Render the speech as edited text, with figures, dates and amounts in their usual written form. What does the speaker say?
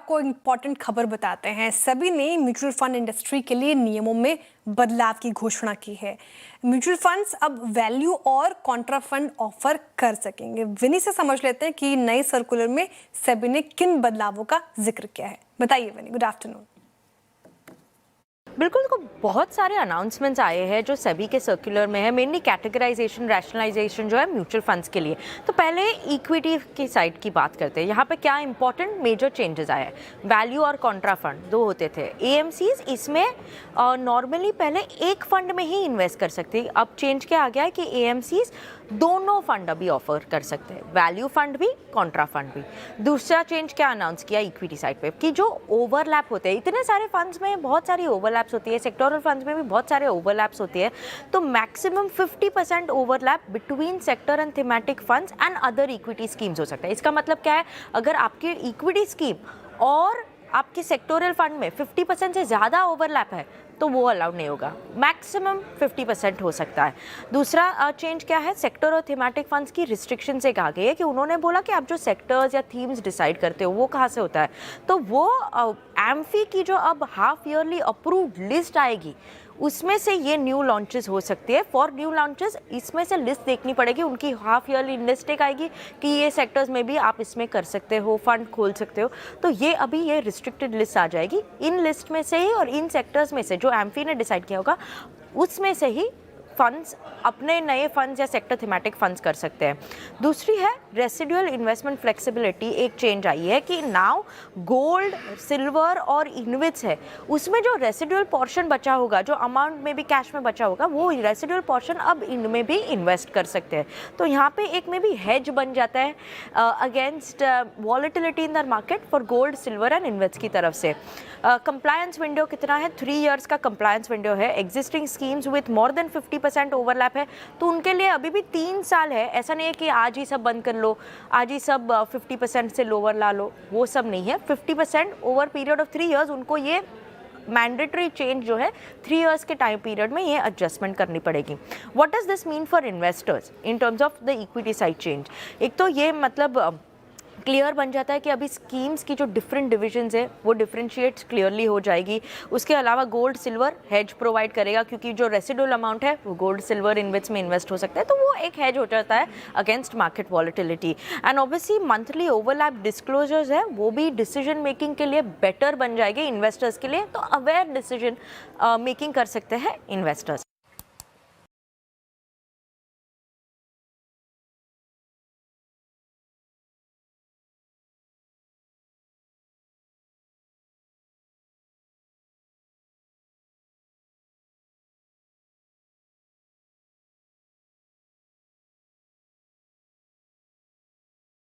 आपको इम्पोर्टेंट खबर बताते हैं। सेबी ने म्यूचुअल फंड इंडस्ट्री के लिए नियमों में बदलाव की घोषणा की है। म्यूचुअल फंड्स अब वैल्यू और कॉन्ट्रा फंड ऑफर कर सकेंगे। विनी से समझ लेते हैं कि नए सर्कुलर में सेबी ने किन बदलावों का जिक्र किया है। बताइए विनी। Good afternoon. बिल्कुल, तो बहुत सारे अनाउंसमेंट्स आए हैं जो सेबी के सर्कुलर में है। मेनली कैटेगराइजेशन, रैशनलाइजेशन जो है म्यूचुअल फंड्स के लिए। तो पहले इक्विटी की साइड की बात करते हैं। यहाँ पे क्या इंपॉर्टेंट मेजर चेंजेस आए हैं। वैल्यू और कॉन्ट्रा फंड दो होते थे। एएमसीज इसमें नॉर्मली पहले एक फंड में ही इन्वेस्ट कर सकते, अब चेंज क्या आ गया है कि एएमसीज दोनों फंड अभी ऑफर कर सकते हैं, वैल्यू फंड भी, कॉन्ट्रा फंड भी। दूसरा चेंज क्या अनाउंस किया इक्विटी साइड पे कि जो ओवरलैप होते हैं, इतने सारे फंड्स में बहुत सारी ओवरलैप्स होती है, सेक्टोरल फंड्स में भी बहुत सारे ओवरलैप्स होती है, तो maximum 50% overlap between sector and thematic funds and other equity schemes हो सकता है। इसका मतलब क्या है, अगर आपकी इक्विटी स्कीम और आपके सेक्टोरल फंड में 50% से ज़्यादा ओवरलैप है तो वो अलाउड नहीं होगा, मैक्सिमम 50% हो सकता है। दूसरा चेंज क्या है, सेक्टर और थीमेटिक फंड्स की रिस्ट्रिक्शन से कहा गया है कि उन्होंने बोला कि आप जो सेक्टर्स या थीम्स डिसाइड करते हो वो कहाँ से होता है, तो वो एम्फी की जो अब हाफ ईयरली अप्रूव्ड लिस्ट आएगी उसमें से ये न्यू लॉन्चेस हो सकती है। फॉर न्यू लॉन्चेस इसमें से लिस्ट देखनी पड़ेगी, उनकी हाफ ईयरली लिस्ट एक आएगी कि ये सेक्टर्स में भी आप इसमें कर सकते हो, फंड खोल सकते हो, तो ये अभी ये रिस्ट्रिक्टेड लिस्ट आ जाएगी। इन लिस्ट में से ही और इन सेक्टर्स में से जो एम्फी ने डिसाइड किया होगा उसमें से ही फंड्स अपने नए फंड्स या सेक्टर थीमेटिक फंड्स कर सकते हैं। दूसरी है रेसिडुअल इन्वेस्टमेंट फ्लेक्सिबिलिटी। एक चेंज आई है कि नाउ गोल्ड, सिल्वर और इन्वेट्स है, उसमें जो रेसिडुअल पोर्शन बचा होगा, जो अमाउंट में भी कैश में बचा होगा, वो रेसिडुअल पोर्शन अब इनमें भी इन्वेस्ट कर सकते हैं। तो यहाँ पे एक में भी हेज बन जाता है against volatility in the market for gold, silver and investments की तरफ से। कंप्लायंस विंडो कितना है, 3 इयर्स का कंप्लायंस विंडो है। Existing schemes with more than 50% overlap है तो उनके लिए अभी भी 3 साल है। ऐसा नहीं है कि आज ही सब बंद कर लो, आज ही सब 50% से लोअर ला लो, वो सब नहीं है। 50% ओवर पीरियड ऑफ 3 इयर्स उनको ये मैंडेटरी चेंज जो है 3 इयर्स के टाइम पीरियड में ये एडजस्टमेंट करनी पड़ेगी। What does this mean for investors in terms of the equity side change? एक तो ये मतलब क्लियर बन जाता है कि अभी स्कीम्स की जो डिफरेंट डिविजन्स है वो डिफरेंशिएट्स क्लियरली हो जाएगी। उसके अलावा गोल्ड सिल्वर हेज प्रोवाइड करेगा, क्योंकि जो रेसिडुअल अमाउंट है वो गोल्ड सिल्वर इन्वेट्स में इन्वेस्ट हो सकता है, तो वो एक हेज हो जाता है against market volatility. And obviously monthly overlap disclosures है वो भी डिसीजन मेकिंग के लिए बेटर बन जाएगी इन्वेस्टर्स के लिए, तो अवेयर डिसीजन मेकिंग कर सकते हैं इन्वेस्टर्स।